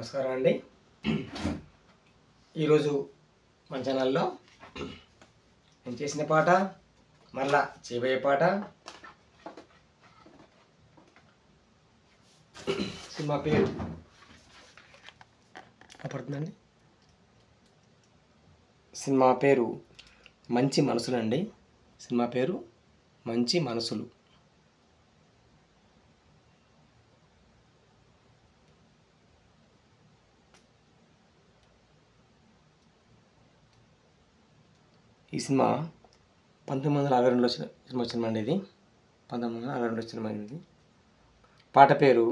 నమస్కారం అండి. ఈరోజు మన ఛానల్లో నేను చేసిన పాట, మళ్ళా చేయబోయే పాట సినిమా పేరు పడుతుందండి. సినిమా పేరు మంచి మనసులు అండి. సినిమా పేరు మంచి మనసులు. ఈ సినిమా 1962లో సినిమా వచ్చిందండి. ఇది 1962 సినిమా ఇది. పాట పేరు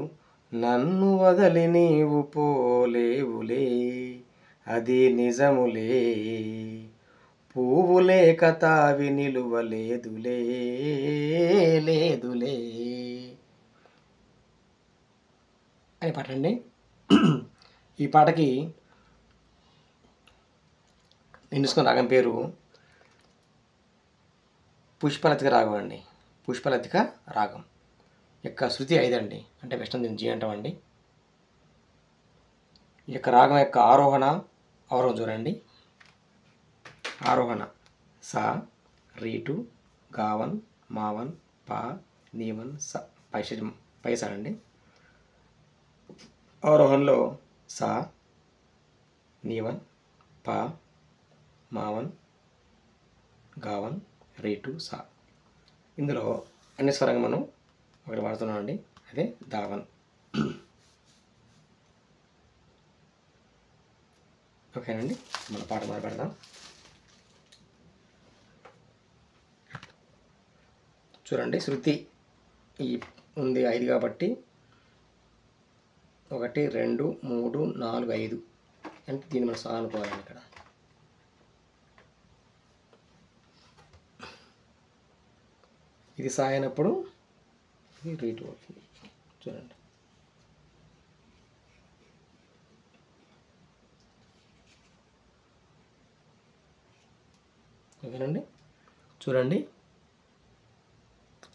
నన్ను వదలి నీవు పోలేవులే, అది నిజములే, పువ్వులే కతావి నిలువలేదులే, లేదులే అని పాట అండి. ఈ పాటకి ఎంచుకున్న రాగం పేరు పుష్పలతిక రాగం అండి. పుష్పలతిక రాగం యొక్క శృతి 5 అండి. అంటే వెస్టర్న్ దీన్ని జీ అంటామండి. ఈ యొక్క రాగం యొక్క అవరోహణ చూడండి. ఆరోహణ సా, రీటు, గావన్, మావన్, పా, నీవన్, స, పైసా అండి. అవరోహణలో సా, నీవన్, పా, మావన్, గావన్, రీటు, సా. ఇందులో అన్ని స్వరంగా మనం ఒకటి వాడుతున్నాం అండి. అదే దావన్. ఓకేనండి, మన పాట మొదలు పెడదాం. చూడండి, శృతి ఈ ఉంది 5 కాబట్టి 1 2 3 4 5 అంటే దీన్ని మనం సా అనుకోవాలండి. ఇక్కడ ఇది సా అయినప్పుడు ఇది రీటు అవుతుంది. చూడండి, ఓకేనండి. చూడండి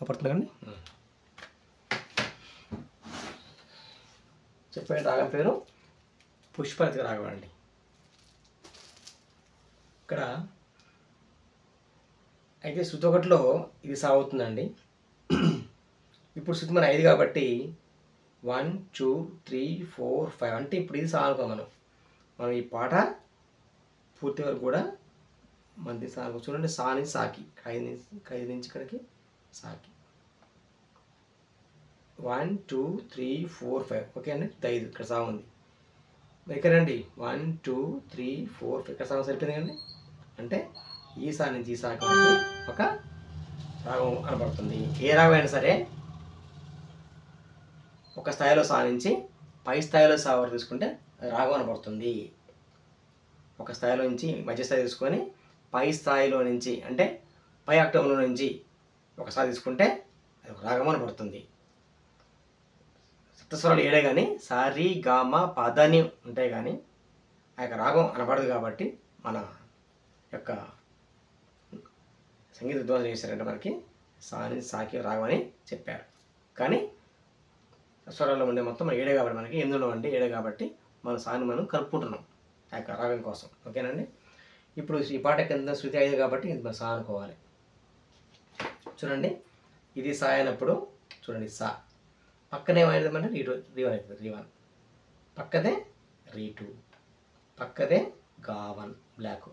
పడుతుంది కండి. చెప్పే రాగం పేరు పుష్పలతిక రాగం అండి. ఇక్కడ అయితే శృతి 1లో ఇది సా అవుతుందండి. ఇప్పుడు శృతి మన 5 కాబట్టి 1 2 3 4 5 అంటే ఇప్పుడు ఇది సా అనుకో. మనం ఈ పాట పూర్తి వరకు కూడా మనది సా అనుకో. చూడండి, సా నుంచి సాకి 5 నుంచి ఇక్కడికి సాకి 1 2 3 4 5. ఓకే అండి, 5 ఇక్కడ సా ఉంది. ఇక్కడ రండి 1 2 3 4 5 ఇక్కడ సా సరిపోయింది కండి. అంటే ఈ సా నుంచి ఈ సాకి ఒక రాగం కనబడుతుంది. ఏ రాగం అయినా సరే ఒక స్థాయిలో సా నుంచి పై స్థాయిలో సా వరకు తీసుకుంటే రాగం కనబడుతుంది. ఒక స్థాయిలో నుంచి మధ్య స్థాయి తీసుకొని పై స్థాయిలో నుంచి అంటే పై ఆక్టంలో నుంచి ఒక సా తీసుకుంటే అది ఒక రాగం కనబడుతుంది. సప్తస్వరాలు 7 కానీ సారీ గామ పదని ఉంటాయి కానీ ఆ యొక్క రాగం అనబడదు. కాబట్టి మన యొక్క సంగీత విద్వాంసం చేశారంటే మనకి సా నుంచి సాకి రాగం అని చెప్పారు. కానీ స్వరాల్లో ఉండే మొత్తం 7 కాబట్టి మనకి 8 అంటే 7 కాబట్టి మన సాని మనం కలుపుకుంటున్నాం ఆ యొక్క రాగం కోసం. ఓకేనండి. ఇప్పుడు ఈ పాట కింద శృతి 5 కాబట్టి ఇది మనం సా అనుకోవాలి. చూడండి, ఇది సా అయినప్పుడు చూడండి సా పక్కనే ఏమైందంటే రీవన్ అవుతుంది. రీవన్ పక్కదే రీటు, పక్కదే గావన్ బ్లాక్,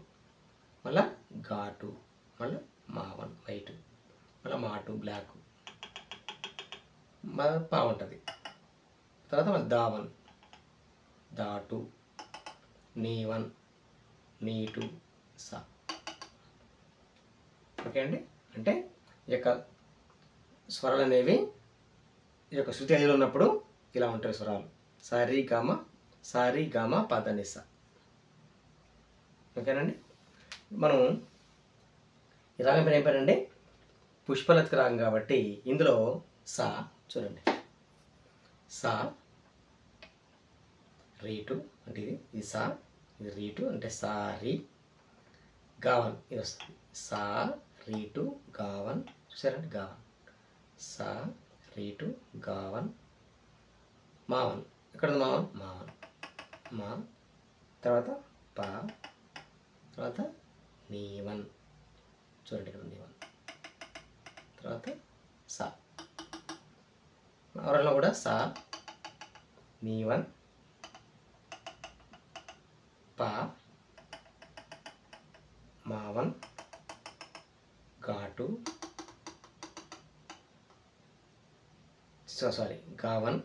మళ్ళీ ఘాటు, మళ్ళీ మావన్ వైట్, మళ్ళీ మాటు బ్లాక్, మళ్ళీ పా ఉంటుంది. తర్వాత మళ్ళీ దావన్, దాటు, నీవన్, నీటు, సా. ఓకే అండి. అంటే ఈ యొక్క స్వరాలు అనేవి ఈ యొక్క శృతి 5లో ఉన్నప్పుడు ఇలా ఉంటాయి స్వరాలు. సారీ గామ పదని సా. ఓకేనండి. మనం ఈ రాగం పేరు ఏం పేరండి? పుష్పలతిక రాగం కాబట్టి ఇందులో సా చూడండి, సా రీటు అంటే ఇది సా, ఇది రీటు అంటే సారీ, గావన్ ఇది వస్తుంది. సా రీటు గావన్, చూసారండి గావన్, సా రీటు గావన్, మావన్ ఇక్కడ మావన్, మావన్ మా, తర్వాత పా, తర్వాత నీవన్. చూడండి ఇక్కడ నీవన్, తర్వాత సా. అవరంలో కూడా సా, నీవన్, పా, మావన్, ఘాటు, సారీ గావన్,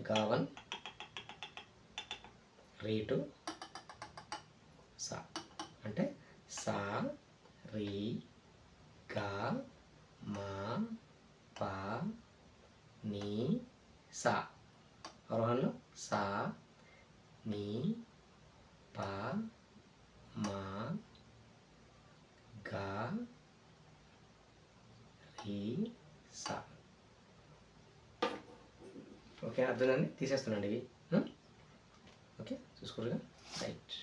గావన్, రీటు, సా. అంటే సా, రీ, గా, మా, పా, నీ, సా. అవరోహణలో సా, నీ, పా, మా, గా, రీ, సా. ఓకే, అర్థమైందండి. తీసేస్తున్నాండి ఇవి. ఓకే, చూసుకోరుగా. రైట్.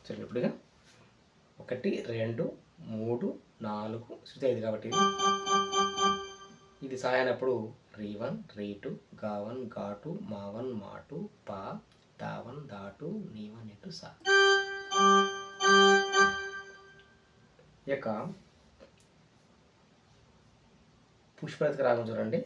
చూడండి ఇప్పుడుగా 1 2 3 4 శృతి 5 కాబట్టి ఇది సాయనప్పుడు రీవన్, రీటు, గావన్, ఘాటు, మావన్, మాటు, పా, దావన్, దాటు, నీవన్, ఇటు, సా. ఈ యొక్క పుష్పరతిక రాగం చూడండి.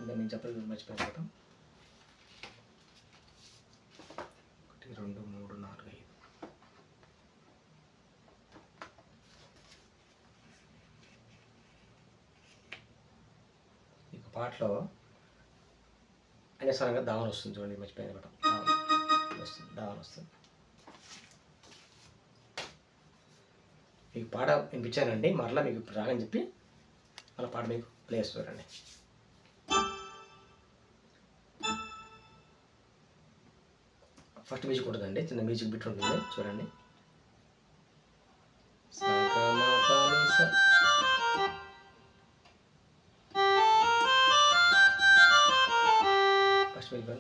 నేను చెప్పలేదు, మర్చిపోయిన. 1 2 3 4 5. ఇక పాటలో అనేసరంగా దావన్ వస్తుంది. చూడండి, మర్చిపోయింది అనమాట. దావన్ వస్తుంది. మీకు పాట వినిపించానండి. మరలా మీకు రాగని చెప్పి అలా పాట మీకు ప్లే చేస్తారండి. ఫస్ట్ మ్యూజిక్ ఉంటుందండి, చిన్న మ్యూజిక్ బిట్ ఉంటుంది, చూడండి. ఫస్ట్ మ్యూజిక్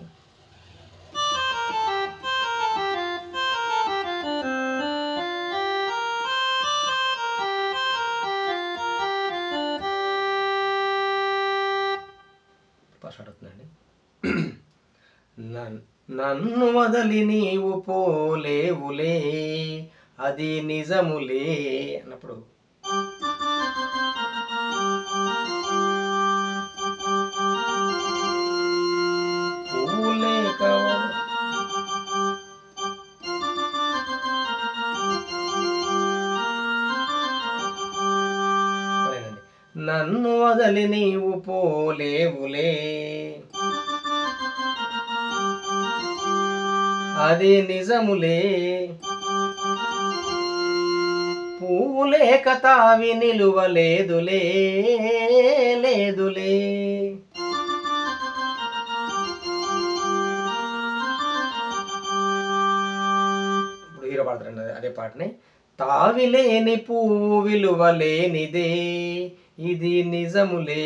స్టార్ట్ అవుతుందండి. నన్ను వదలి నీవు పోలేవులే, అది నిజములే అన్నప్పుడు నన్ను వదలి నీవు పోలేవులే, అది నిజములే, పువ్వు లేక తావి నిలువలేదులే, లేదులే. ఇప్పుడు హీరో పాడతారండి అదే పాటని. తావి లేని పువ్వు విలువలేనిదే, ఇది నిజములే,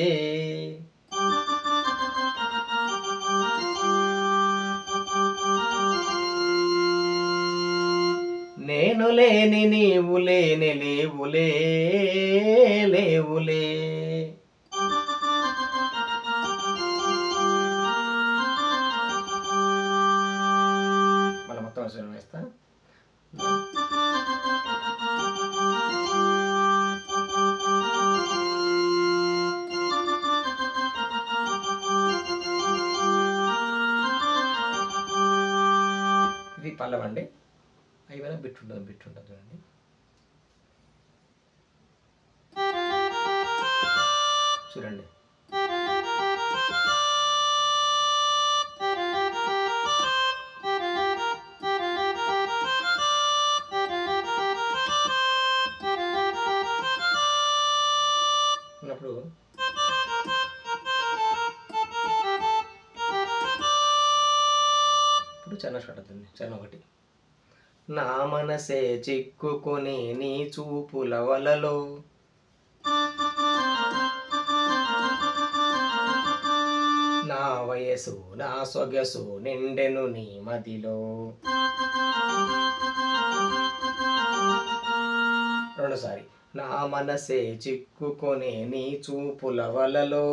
నేను లేని నీవు లేని లేవులే, లేవులే. మళ్ళీ మొత్తం అవసరం వేస్తా. ఇది పల్లవండి. అయిపోయినా బిట్ ఉంటుంది చూడండి. చూడండి, ఉన్నప్పుడు ఇప్పుడు చరణ స్టార్ట్ అవుతుంది. చరణ 1. నా మనసే చిక్కుకొని నీ చూపుల వలలో, వయసు నా సొగసు నిండెను నీ మదిలో. రెండోసారి నా మనసే చిక్కుకొనే నీ చూపుల వలలో.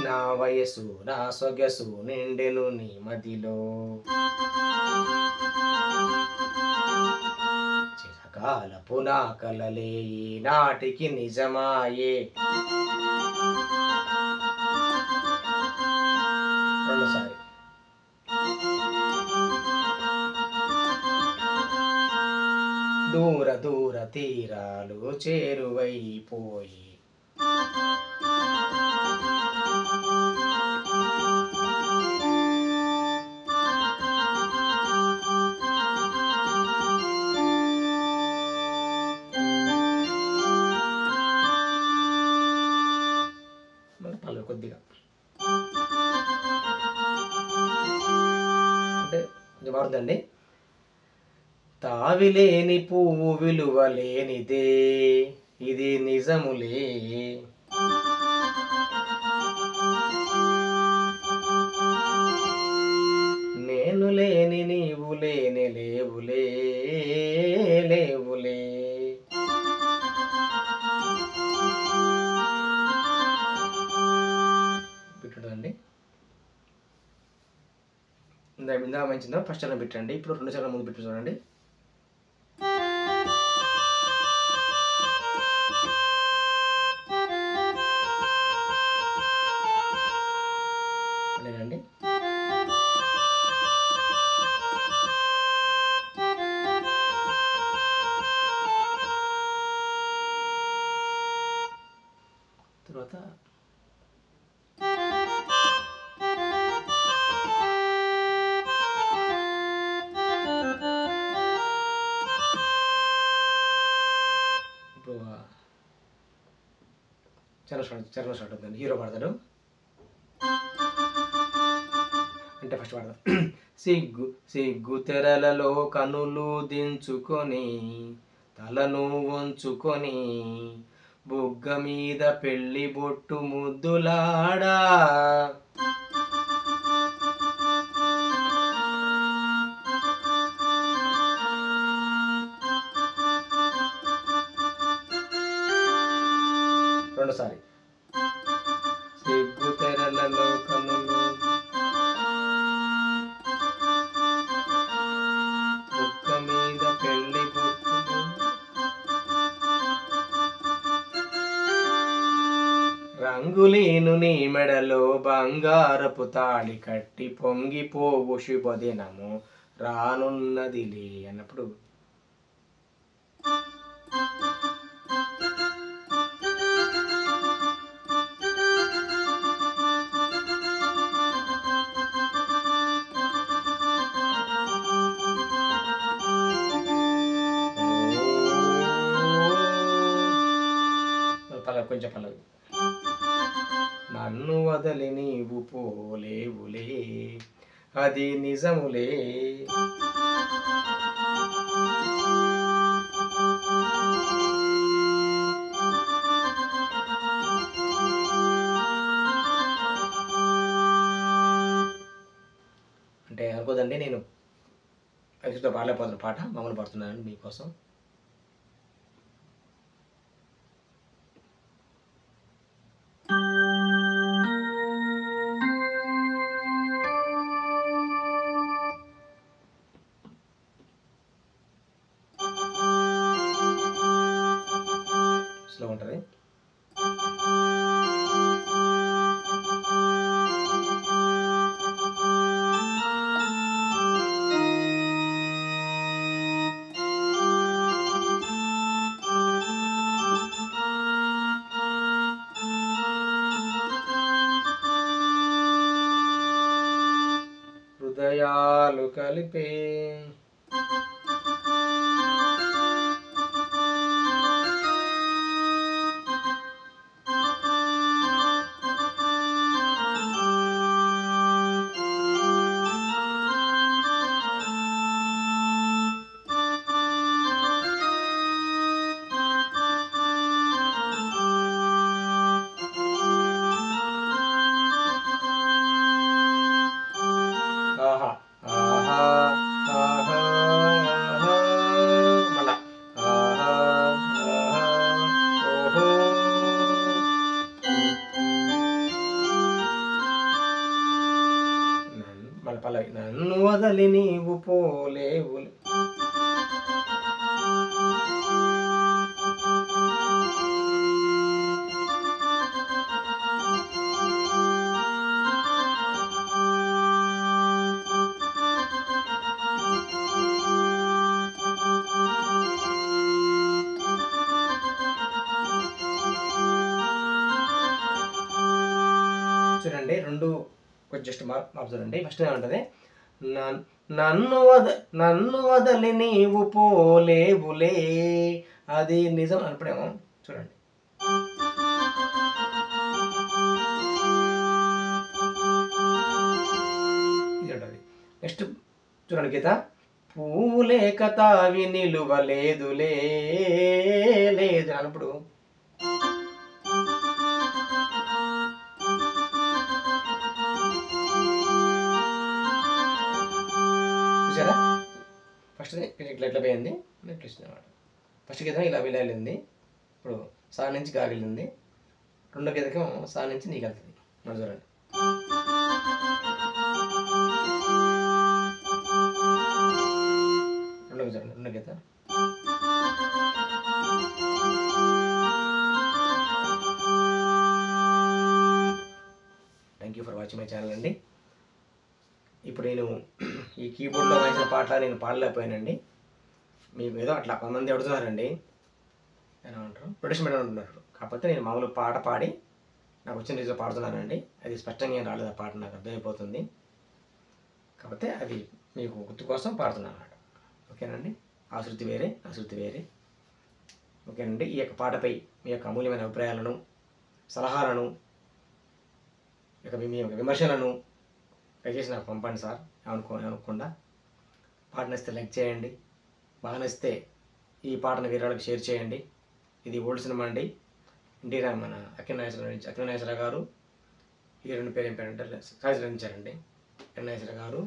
నా వయసు నా సొగసు నిండెను నీ మదిలో. చిరకాలపు నా కలలే నాటికి నిజమాయే. రెండోసారి దూర దూర తీరాలు చేరువైపోయి. పలు కొద్దిగా అంటే కొంచెం మారుతుందండి. తావిలేని పువ్వు విలువ లేనిదే ఇది నిజములే. నేను లేని నీవు లేని లేవులే లేవులే. బిట్టుండదండి. ఇందా మంచిందా ఫస్ట్ చరణం పెట్టండి. ఇప్పుడు రెండు చరణం ముందు పెట్టి చూడండి. అండి తర్వాత ఇప్పుడు చరణం స్టార్ట్ అవుతుంది. హీరో పాడతాడు అంటే ఫస్ట్ పాడతాడు. సిగ్గు సిగ్గు తెరలలో కనులు దించుకొని తలను వంచుకొని బుగ్గ మీద పెళ్లి బొట్టు ముద్దులాడా. రెండోసారి సిగ్గు తెరలలో కనులు బుగ్గ మీద పెళ్లి బొట్టు రంగులేను నీ మెడలో బంగారపు తాళి కట్టి పొంగిపోవు శుభదినము రానున్నదిలే అన్నప్పుడు కొంచెం పల్లవి. నన్ను వదలి నీవు పోలేవులే అది నిజములే. అంటే అనుకోదండి, నేను ఎక్స్ట్రా పాడలేకపోతున్న పాట మామూలు పాడుతున్నాను మీకోసం. స్లో ఉంటుంది. హృదయాలు కలిపే పోలేవులే. చూడండి రెండు కొంచెం జస్ట్ మార్పు చూడండి. ఫస్ట్ ఏమంటది, నన్ను వదలి నీవు పోలేవులే, అది నిజం అన్నప్పుడేమో చూడండి. ఇది ఉంటుంది. నెక్స్ట్ చూడండి గీత, పూలే కథావి నిలువలేదులే లేదు అన్నప్పుడు చూసారా, ఫస్ట్ ఇట్లా పోయింది, ఇట్లా వచ్చింది అనమాట. ఫస్ట్ గీతం ఇలా వెళ్ళింది, ఇప్పుడు సా నుంచి గా వెళ్ళింది. రెండో గీతకం సా నుంచి నీకు వెళ్తుంది. మరి చూడండి, రెండో గీత thank you for watching my channel అండి. ఇప్పుడు నేను ఈ కీబోర్డ్లో వాయించిన పాట నేను పాడలేకపోయానండి. మీకు ఏదో అట్లా కొంతమంది అడుగుతున్నారండి, ఏమంటారు ప్రొడక్షన్ మేడం అంటున్నారు. కాకపోతే నేను మామూలు పాట పాడి నాకు వచ్చిన రీతిలో పాడుతున్నానండి. అది స్పష్టంగా ఏం రాలేదు, ఆ పాట నాకు అర్థమైపోతుంది. కాకపోతే అది మీకు గుర్తు కోసం పాడుతున్నాను అన్నమాట. ఓకేనండి, ఆశృతి వేరే ఆశృతి వేరే. ఓకేనండి, ఈ యొక్క పాటపై మీ యొక్క అమూల్యమైన అభిప్రాయాలను, సలహాలను, మీ యొక్క విమర్శలను దయచేసి నాకు పంపండి సార్. ఏమనుకోకుండా పాట నచ్చితే లైక్ చేయండి, బాగా నచ్చితే ఈ పాటను వేరే వాళ్ళకి షేర్ చేయండి. ఇది ఓల్డ్ సినిమా అండి. మన అక్కినేశ్వర గారు హీరోయిన్ పేరు ఏం పేరంటే సాయి రచించారండి. అక్కినేశ్వర గారు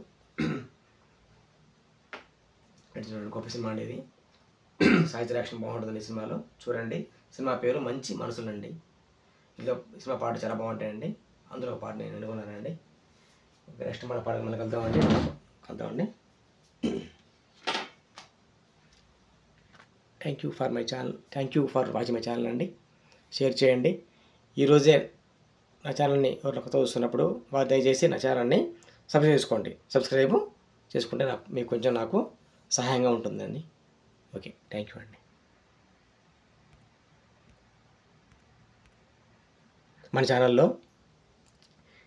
గొప్ప సినిమా అండి ఇది. సాయి యాక్షన్ బాగుంటుంది ఈ సినిమాలో, చూడండి. సినిమా పేరు మంచి మనసులండి. ఇందులో సినిమా పాట చాలా బాగుంటాయండి. అందులో ఒక పాట నేను ఎన్నుకున్నానండి. నెక్స్ట్ మన పాట మనకు కలుద్దామండి. Thank you for my channel, thank you for watching my channel అండి. షేర్ చేయండి. ఈరోజే నా ఛానల్ని ఎవరిలో కొత్త చూస్తున్నప్పుడు వారు దయచేసి నా ఛానల్ని సబ్స్క్రైబ్ చేసుకుంటే మీకు కొంచెం నాకు సహాయంగా ఉంటుందండి. ఓకే, థ్యాంక్ యూ అండి. మన ఛానల్లో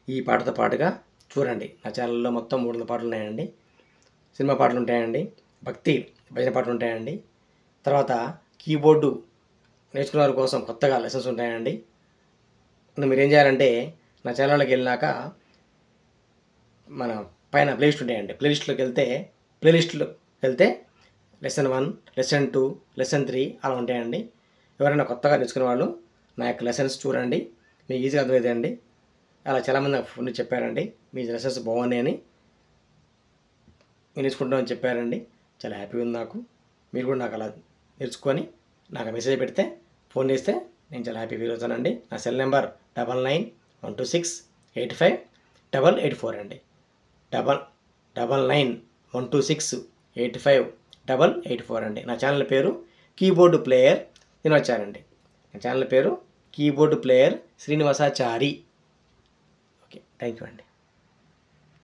ఈ పాటతో పాటుగా చూడండి, నా ఛానల్లో మొత్తం 300 పాటలు ఉన్నాయండి. సినిమా పాటలు ఉంటాయండి, భక్తి భజన పాటలు ఉంటాయండి. తర్వాత కీబోర్డు నేర్చుకునే వారి కోసం కొత్తగా లెసన్స్ ఉంటాయండి. మీరు ఏం చేయాలంటే నా ఛానల్లోకి వెళ్ళినాక మన పైన ప్లేలిస్ట్ ఉంటాయండి. ప్లేలిస్ట్లోకి వెళ్తే లెసన్ 1, లెసన్ 2, లెసన్ 3 అలా ఉంటాయండి. ఎవరైనా కొత్తగా నేర్చుకునే వాళ్ళు నా యొక్క లెసన్స్ చూడండి, మీకు ఈజీగా అర్థమవుతాయండి. అలా చాలామంది నాకు ఫోన్ చెప్పారండి, మీ లెసన్స్ బాగున్నాయని, మీరు నేర్చుకుంటామని చెప్పారండి. చాలా హ్యాపీగా ఉంది నాకు. మీరు కూడా నాకు అలా నేర్చుకొని నాకు మెసేజ్ పెడితే, ఫోన్ చేస్తే నేను చాలా హ్యాపీ ఫీల్ అవుతానండి. నా సెల్ నెంబర్ 9912685884 అండి. 9912685884 అండి. నా ఛానల్ పేరు కీబోర్డు ప్లేయర్ శ్రీనివాసాచారి. నా ఛానల్ పేరు keyboard player Srinivasachari. Okay, thank you అండి.